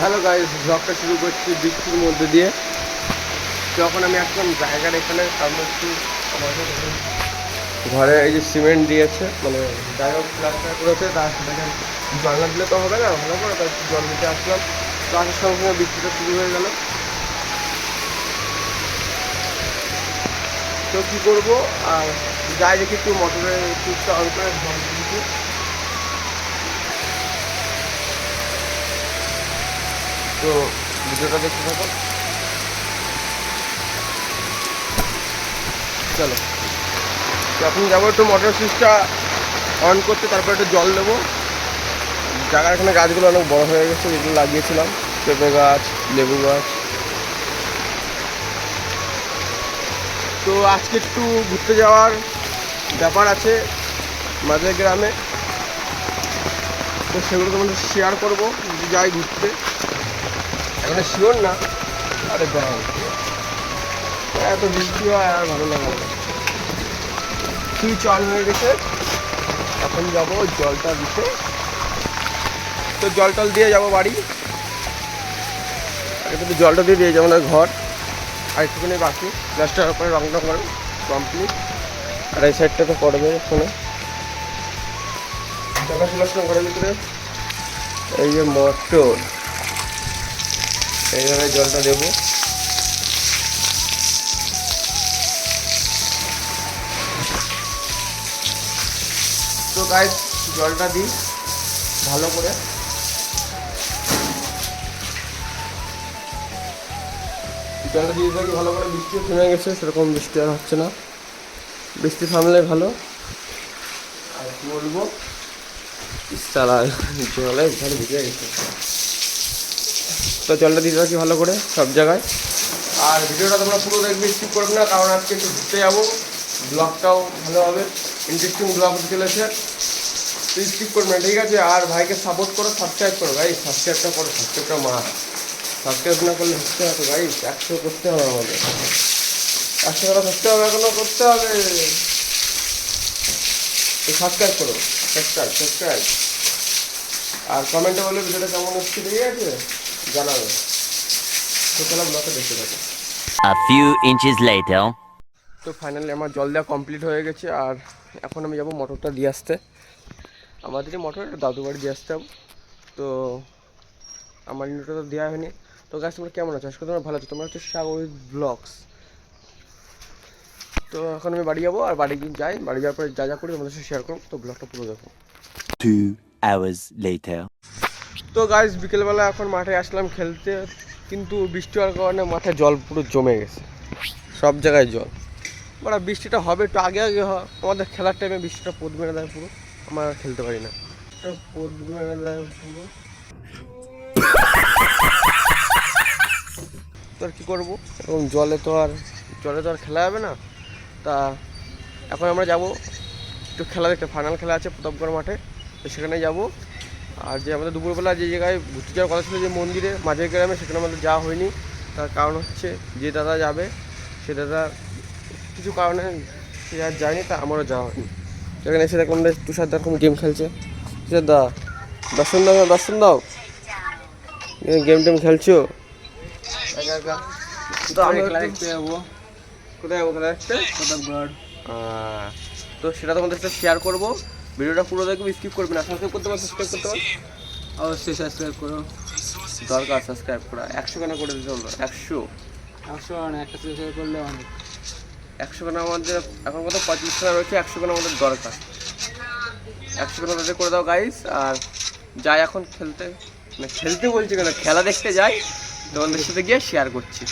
Hello guys, ব্লগটা শুরু করছি বৃষ্টির মধ্যে দিয়ে। যখন আমি একদম জায়গার এখানে আমরা একটু আমাদের ঘরে এই যে সিমেন্ট দিয়েছে, মানে যাই হোক প্লাস্টার করেছে, তার সেটাকে জল না দিলে তো হবে না, ভালো করে তার জল দিতে আসলাম। তো আসার সঙ্গে সঙ্গে বৃষ্টিটা শুরু হয়ে গেল। তো কী করবো, আর যাই দেখি একটু মোটরের সুইচটা অন করে জল দিয়েছি। তো ভিডিওটা দেখতে থাকো, চলো। এখন যাবো একটু মোটর সুইচটা অন করতে, তারপর একটু জল দেবো। জায়গার এখানে গাছগুলো অনেক বড় হয়ে গেছে, যেগুলো লাগিয়েছিলাম, পেঁপে গাছ, লেবু গাছ। তো আজকে একটু ঘুরতে যাওয়ার ব্যাপার আছে মাঝের গ্রামে, তো সেগুলো তোমাদের শেয়ার করবো যদি যাই ঘুরতে। এখন শিওর না, আরে ব্যাংক এত বৃষ্টি হয় আর ভালো লাগে না। সুইচ অন হয়ে গেছে, এখন যাবো জলটা দিতে। তো জল টল দিয়ে যাবো বাড়ি, একটু জলটা দিয়ে যাবো না ঘর। আর একটুখানি বাকি প্লাস্টার করে রংটা করে কমপ্লিট। আর এই সাইডটা তো করবে ওখানে প্লাস্টার ঘরের ভিতরে। এই যে মোটর, এইভাবে জলটা দেবো। তো গাইস জলটা দিই ভালো করে। জলটা দিয়ে থাকি ভালো করে। বৃষ্টিও থেমে গেছে, সেরকম বৃষ্টি আর হচ্ছে না। বৃষ্টি থামলে ভালো। আর কি বলবো, তারা জলে ঘরে ভিজে গেছে। তো জলটা দিয়ে থাকি ভালো করে সব জায়গায়। আর ভিডিওটা তোমরা পুরো দেখবে, স্কিপ করবে না, কারণ আজকে একটু ঘুরতে যাবো। ব্লগটাও ভালো হবে, ইন্টারেস্টিং ব্লগ হতে চলেছে। তুই স্কিপ করবে না, ঠিক আছে? আর ভাইকে সাপোর্ট করো, সাবস্ক্রাইব করো ভাই, সাবস্ক্রাইবটা করো, সাবস্ক্রাইবটা মার। সাবস্ক্রাইব না করলে হচ্ছে না তো ভাই, 100 করতে হবে আমাদের, 100 টাকা করতে হবে, এখনো করতে হবে। তো সাবস্ক্রাইব করো, সাবস্ক্রাইব। আর কমেন্টে বলে ভিডিওটা কেমন হচ্ছে, ঠিক আছে? জানাবে। তো চলো ব্লগটা দেখতে থাকো। A few inches later. তো ফাইনালি আমার জল দেওয়া কমপ্লিট হয়ে গেছে। আর এখন আমি যাবো মোটরটা দিয়ে আসতে। আমাদেরই মোটর, দাদু বাড়ি দিয়ে আসতে হবে। তো আমার ইন্টারটা তো দেওয়া হয়নি। তো গাছ তোমরা কেমন আছো? আজকে তোমরা ভালো আছো? তোমরা হচ্ছে সাগর ব্লগস। তো এখন আমি বাড়ি যাবো, আর বাড়ি যাই, বাড়ি যাওয়ার পরে যা যা করি তোমাদের সাথে শেয়ার করবো। তো ব্লগটা পুরো দেখো। 2 hours later. তো গাইস বিকেলবেলা এখন মাঠে আসলাম খেলতে, কিন্তু বৃষ্টি হওয়ার কারণে মাঠে জল পুরো জমে গেছে, সব জায়গায় জল। মানে বৃষ্টিটা হবে একটু আগে আগে হয়, আমাদের খেলার টাইমে বৃষ্টিটা পোদ মেরে দেয় পুরো, আমরা খেলতে পারি না, পোদ মেরে দেয় পুরো। তো আর কী করবো, এরকম জলে তো আর খেলা যাবে না। তা এখন আমরা যাব একটু খেলা দেখতে, ফাইনাল খেলা আছে প্রতাপগড় মাঠে, তো সেখানে যাব। আর যে আমাদের দুপুরবেলা যে জায়গায় ঘুরতে যাওয়ার কথা ছিল, যে মন্দিরে মাঝের গ্রামে, সেখানে আমাদের যাওয়া হয়নি। তার কারণ হচ্ছে যে দাদা যাবে, সে দাদা কিছু কারণে সে আর যায়নি, তা আমারও যাওয়া হয়নি। সেখানে এসে দেখলাম তুষারদা এরকম গেম খেলছে। তুষারদা দর্শন দাও, গেম টেম খেলছো একা একা। তো আমি দেখতে যাবো, কোথায় যাবো খেলা দেখতে? প্রতাপগড়। তো সেটা তোমাদের সাথে শেয়ার করবো। ভিডিওটা পুরো দেখবে, স্কিপ করবে না। সাবস্ক্রাইব করতে পারো, সাবস্ক্রাইব করতে পারো, অবশ্যই সাবস্ক্রাইব করো। দরকার সাবস্ক্রাইব করা, 100 কেনা করে দিতে হলো। 100 না, একটা সাবস্ক্রাইব করলে অনেক। 100 কেনা আমাদের এখন কত 25 টাকা রয়েছে, 100 কেনা আমাদের দরকার। 100 কেনা তাদের করে দাও গাইস। আর যাই এখন খেলতে, মানে খেলতে বলছি কেন, খেলা দেখতে যাই, তোমাদের সাথে গিয়ে শেয়ার করছি।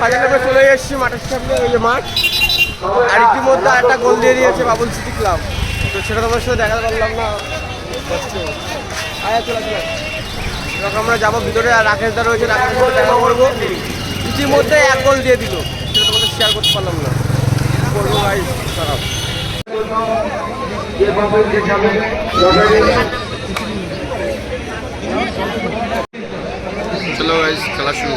ফাইনালে চলে এসেছি মাঠের সামনে, এই যে মাঠ। আর ইতিমধ্যে একটা গোল দিয়ে দিয়েছে বাবুল সিটি ক্লাব, তো সেটা তোমার সাথে দেখাতে পারলাম না। এরকম আমরা যাবো ভিতরে, আর রাকেশদা রয়েছে, রাকেশের সাথে দেখা করবো। ইতিমধ্যে 1 গোল দিয়ে দিল, সেটা তোমাদের শেয়ার করতে পারলাম না। করবো গাইস খারাপ। চলো গাইস খেলা শুরু।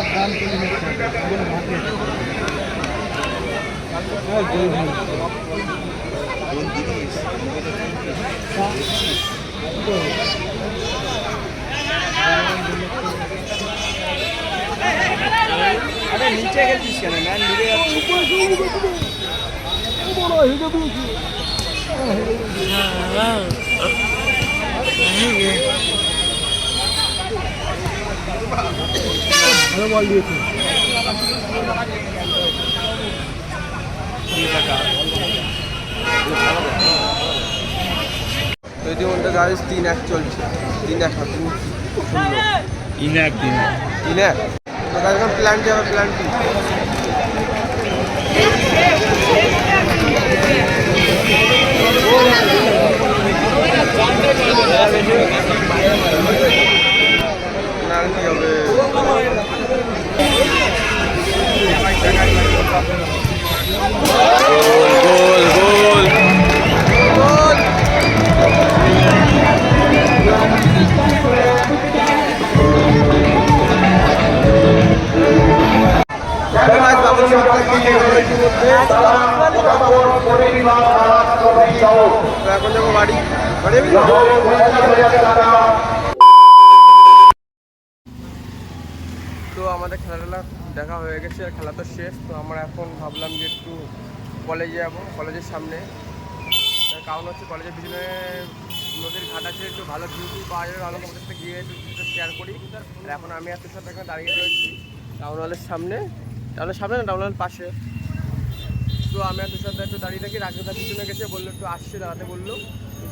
আরে নিচে গেছিস কেন ম্যান ডুবে যাচ্ছে বল দিয়েছে তো ইতিমধ্যে গাইস 3-1 চলছে। 3-1 ইনাক দিন 3-1। তো গাইস এখন প্ল্যান কি হবে? প্ল্যান কি? প্ল্যান কি হবে? গোল গোল গোল। এখন যাবো বাড়ি। তো আমাদের খেলাধুলা দেখা হয়ে গেছে, আর খেলা তো শেষ। তো আমরা এখন ভাবলাম যে একটু কলেজে যাবো, কলেজের সামনে। তার কারণ হচ্ছে কলেজের পিছনে নদীর ঘাট আছে, একটু ভালো ভিউ পাওয়া যাবে, ভালো তোমাদের সাথে গিয়ে একটু শেয়ার করি। আর এখন আমি এত সাথে এখানে দাঁড়িয়ে রয়েছি টাউন হলের সামনে। টাউনের সামনে না, টাউন হলের পাশে। তো আমি এত সাথে একটু দাঁড়িয়ে থাকি। রাজদার পিছনে গেছে, বললো একটু আসছে, দাঁড়াতে বললো।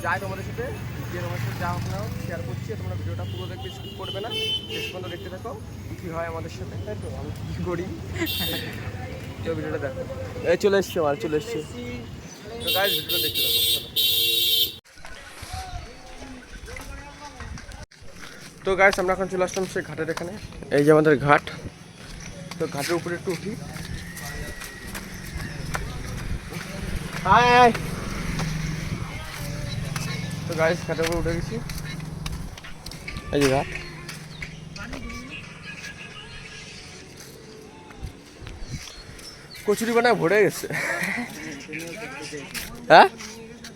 যাই তোমাদের সাথে গিয়ে তোমাদের সাথে যা হোক না শেয়ার করছি। তোমরা ভিডিওটা পুরো দেখবে, স্কিপ করবে না, শেষ পর্যন্ত দেখতে থাকো কী হয় আমাদের সাথে, তাই তো আমি কী করি। তো ভিডিওটা দেখো। এই চলে এসছে, আমার চলে এসছে। তো গাইস ভিডিওটা দেখতে থাকো, চলো। তো গাইস আমরা এখন চলে আসলাম সেই ঘাটের এখানে। এই যে আমাদের ঘাট। তো ঘাটের উপরে একটু উঠি। হাই। তো গাইস ঘাটের উপরে উঠে গেছি। এই যে ঘাট। কচুরি বানায় ভরে গেছে। হ্যাঁ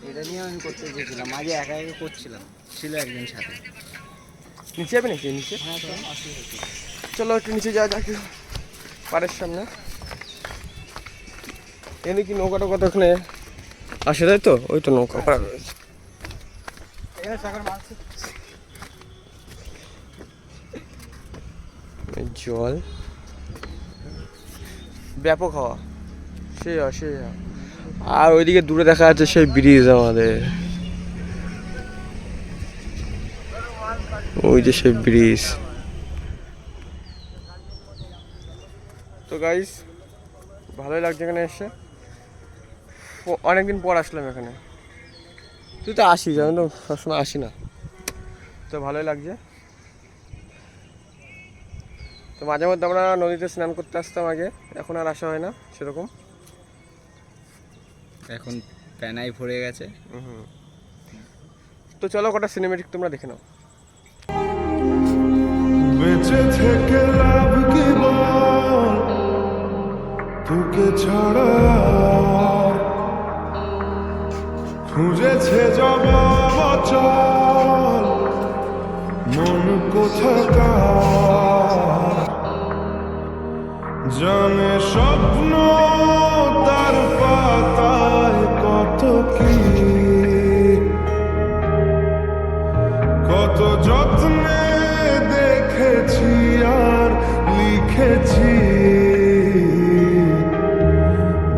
এটা নিয়ে আমি করতে চেয়েছিলাম, আগে একা একা করছিলাম, ছিল একজন সাথে। নিচে যাবে নাকি? নিচে চলো একটু নিচে যাওয়া যাক পাড়ের সামনে। এনে কি নৌকা টোকা তো ওখানে আসে, তাই তো? ওই তো নৌকা পাড়া রয়েছে। জল ব্যাপক হাওয়া, সেই সেই। আর ওইদিকে দূরে দেখা যাচ্ছে সেই ব্রিজ আমাদের, ওই যে সেই ব্রিজ। তো গাইস ভালোই লাগছে এখানে এসে, অনেকদিন পর আসলাম এখানে। তুই তো আসিস, আমি তো সবসময় আসি না। তো ভালোই লাগছে। তো মাঝে মধ্যে আমরা নদীতে স্নান করতে আসতাম আগে, এখন আর আসা হয় না সেরকম। এখন প্যানাই ভরে গেছে। তো চলো কটা সিনেমেটিক তোমরা দেখে নাও। বেঁচে থেকে লাভ কি বল, তোকে ছাড়া খুঁজেছে জবাব অচল মন কোথাকার, জানে স্বপ্ন তার পাতায় কত কি, কত যত্নে দেখেছি আর লিখেছি,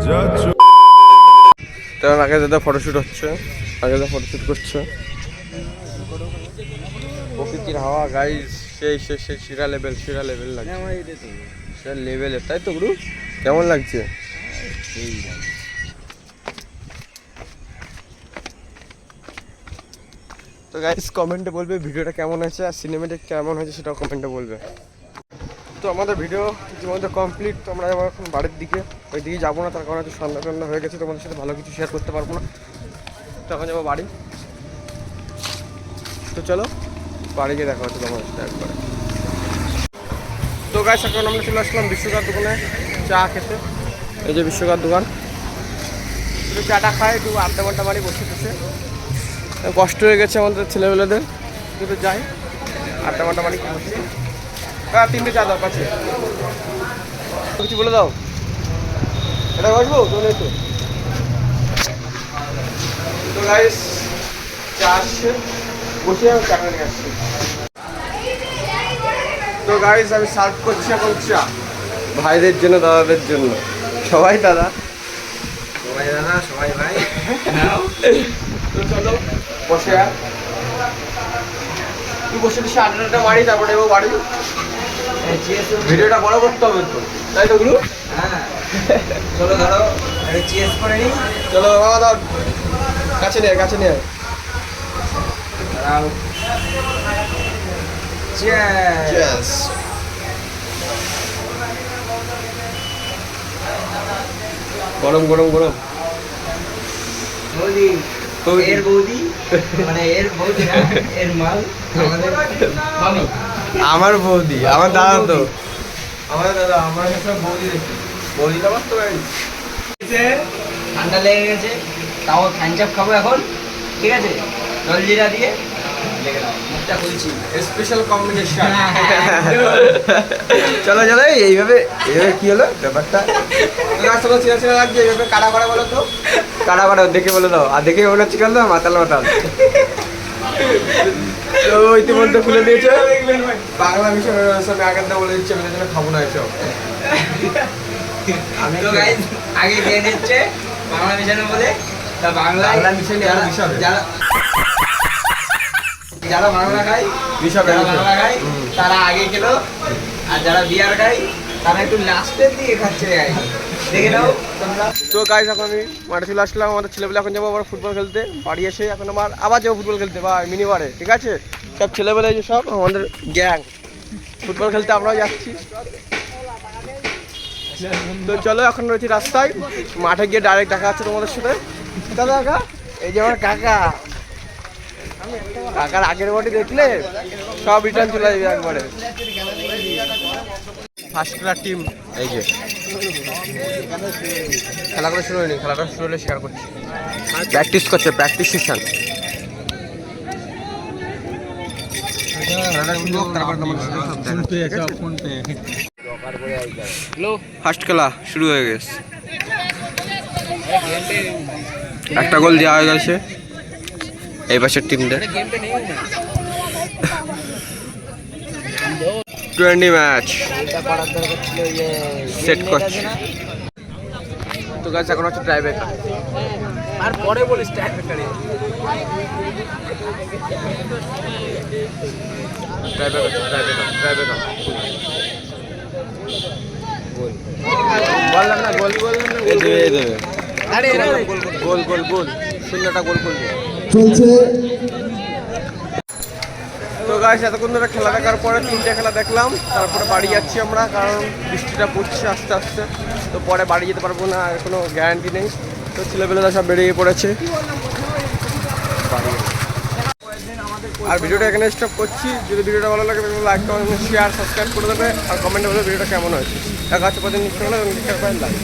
যা তো আগে দাদা ফটোশ্যুট হচ্ছে, আগে দাদা ফটোশ্যুট করছে। প্রকৃতির হাওয়া গাইস, সেই সেই সেই শিরা লেভেল, শিরা লেভেল লাগছে, সেরা লেভেলের, তাই তো গুরু? কেমন লাগছে? তো গাইস কমেন্টে বলবে ভিডিওটা কেমন হয়েছে, আর সিনেমেটিক কেমন হয়েছে সেটাও কমেন্টে বলবে। তো আমাদের ভিডিও ইতিমধ্যে কমপ্লিট। তো আমরা যাবো এখন বাড়ির দিকে, ওই দিকে যাবো না, তার কারণে একটু সন্ধ্যা টন্ধ্যা হয়ে গেছে, তোমাদের সাথে ভালো কিছু শেয়ার করতে পারবো না। তো এখন যাবো বাড়ি। তো চলো বাড়ি গিয়ে দেখা হচ্ছে তোমাদের সাথে একবারে। তো গাইস এখন আমরা চলে আসলাম বিশ্বকাপ দোকানে চা খেতে। এই যে বিশ্বকাপ দোকান, একটু চাটা খাই, একটু আড্ডা মাড্ডা মারি বসে বসে। কষ্ট হয়ে গেছে আমাদের ছেলেবেলাদের, কিন্তু যাই আড্ডা মাড্ডা মারি বসে। হ্যাঁ 3টে চা দাও কাছে, কিছু বলে দাও। এটা বসবো তো নেই তো। তো গাইস চা আসছে, বসে আমি চাটা নিয়ে আসছি। তো গাইস আমি সার্ভ করছি এখন চা ভাইদের জন্য, দাদাদের জন্য। সবাই দাদা, সবাই দাদা, সবাই ভাই। তো চলো বসে তুই বসে বসে আড্ডাটা মারি, তারপরে ও বাড়ি। ভিডিওটা বড় করতে হবে তো, তাই তো গুলো। হ্যাঁ চলো ধরো চিয়ার্স করে নি। চলো বাবা দাও, কাছে নিয়ে কাছে নিয়ে। চিয়ার্স। গরম গরম গরম। বৌদি, এর বৌদি, মানে এর বৌদি না, এর মাল আমাদের মামি। আমার বৌদি, আমার দাদা তো, আমার দাদা, আমার সব বৌদি দেখি। বৌদি তো আমার তো ঠান্ডা লেগে গেছে, তাও থানচাপ খাবো এখন, ঠিক আছে? জলজিরা দিয়ে মুখটা খুলছি। Special combination. চলো চলো, এইভাবে এইভাবে কি হলো ব্যাপারটা? চলো চেনা চেনা লাগছে, এইভাবে কাটা করা বলো তো, কাটা করা দেখে বলে দাও। আর দেখে মনে হচ্ছে কেন মাতাল মাতাল। তো ইতিমধ্যে খুলে দিয়েছে বাংলা মিশনের সঙ্গে আগের দা বলে দিচ্ছে, আমি জন্য খাবো না এসব। আমি তো গাইস আগে দিয়ে নিচ্ছে বাংলা মিশনে বলে, তা বাংলা মিশনে আর বিষয় যারা যারা বাংলা খায়, বিষয় যারা বাংলা খায় তারা আগে খেলো, আর যারা বিয়ার খায় তারা একটু লাস্টের দিকে খাচ্ছে। দেখে নাও তোমরা। তো গাইস এখন আমি মাঠে চলে আসলাম, আমাদের ছেলেবেলা এখন যাবো আবার ফুটবল খেলতে। বাড়ি এসে এখন আবার যাবো ফুটবল খেলতে বা মিনি বারে, ঠিক আছে? সব ছেলেবেলায় যে সব আমাদের গ্যাং ফুটবল খেলতে আমরাও যাচ্ছি। তো চলো এখন রয়েছি রাস্তায়, মাঠে গিয়ে ডাইরেক্ট দেখা হচ্ছে তোমাদের সাথে। দাদা কাকা, এই যে আমার কাকা, কাকার আগের বডি দেখলে সব রিটার্ন চলে যাবে একবারে। ফার্স্ট ক্লাস টিম, এই যে খেলা করে শুরু হয়নি, খেলাটা শুরু হলে শেয়ার করছি। প্র্যাকটিস করছে, প্র্যাকটিস সেশন। ফার্স্ট খেলা শুরু হয়ে গেছে, একটা গোল দেওয়া হয়ে গেছে এই পাশের টিমটা। 20 ম্যাচ সেট করছে। তো গাছ এখন হচ্ছে ট্রাইব্রেকার, আর পরে বলিস ট্রাইব্রেকারে। ট্রাইব্রেকার বললাম না, গোল বললাম না, গোল দিয়ে দেবে। আরে গোল গোল গোল, শূন্যটা গোল করবে। তো গাইস এতক্ষণ ধরে খেলা দেখার পরে 3টে খেলা দেখলাম, তারপরে বাড়ি যাচ্ছি আমরা, কারণ বৃষ্টিটা পড়ছে আস্তে আস্তে। তো পরে বাড়ি যেতে পারবো না, আর কোনো গ্যারান্টি নেই। তো ছেলেপেলেরা সব বেরিয়ে পড়েছে। আর ভিডিওটা এখানে স্টপ করছি। যদি ভিডিওটা ভালো লাগে লাইক কমেন্ট শেয়ার সাবস্ক্রাইব করে দেবে, আর কমেন্টে বলে ভিডিওটা কেমন হয়েছে। দেখা হচ্ছে প্রতিদিন লাইক।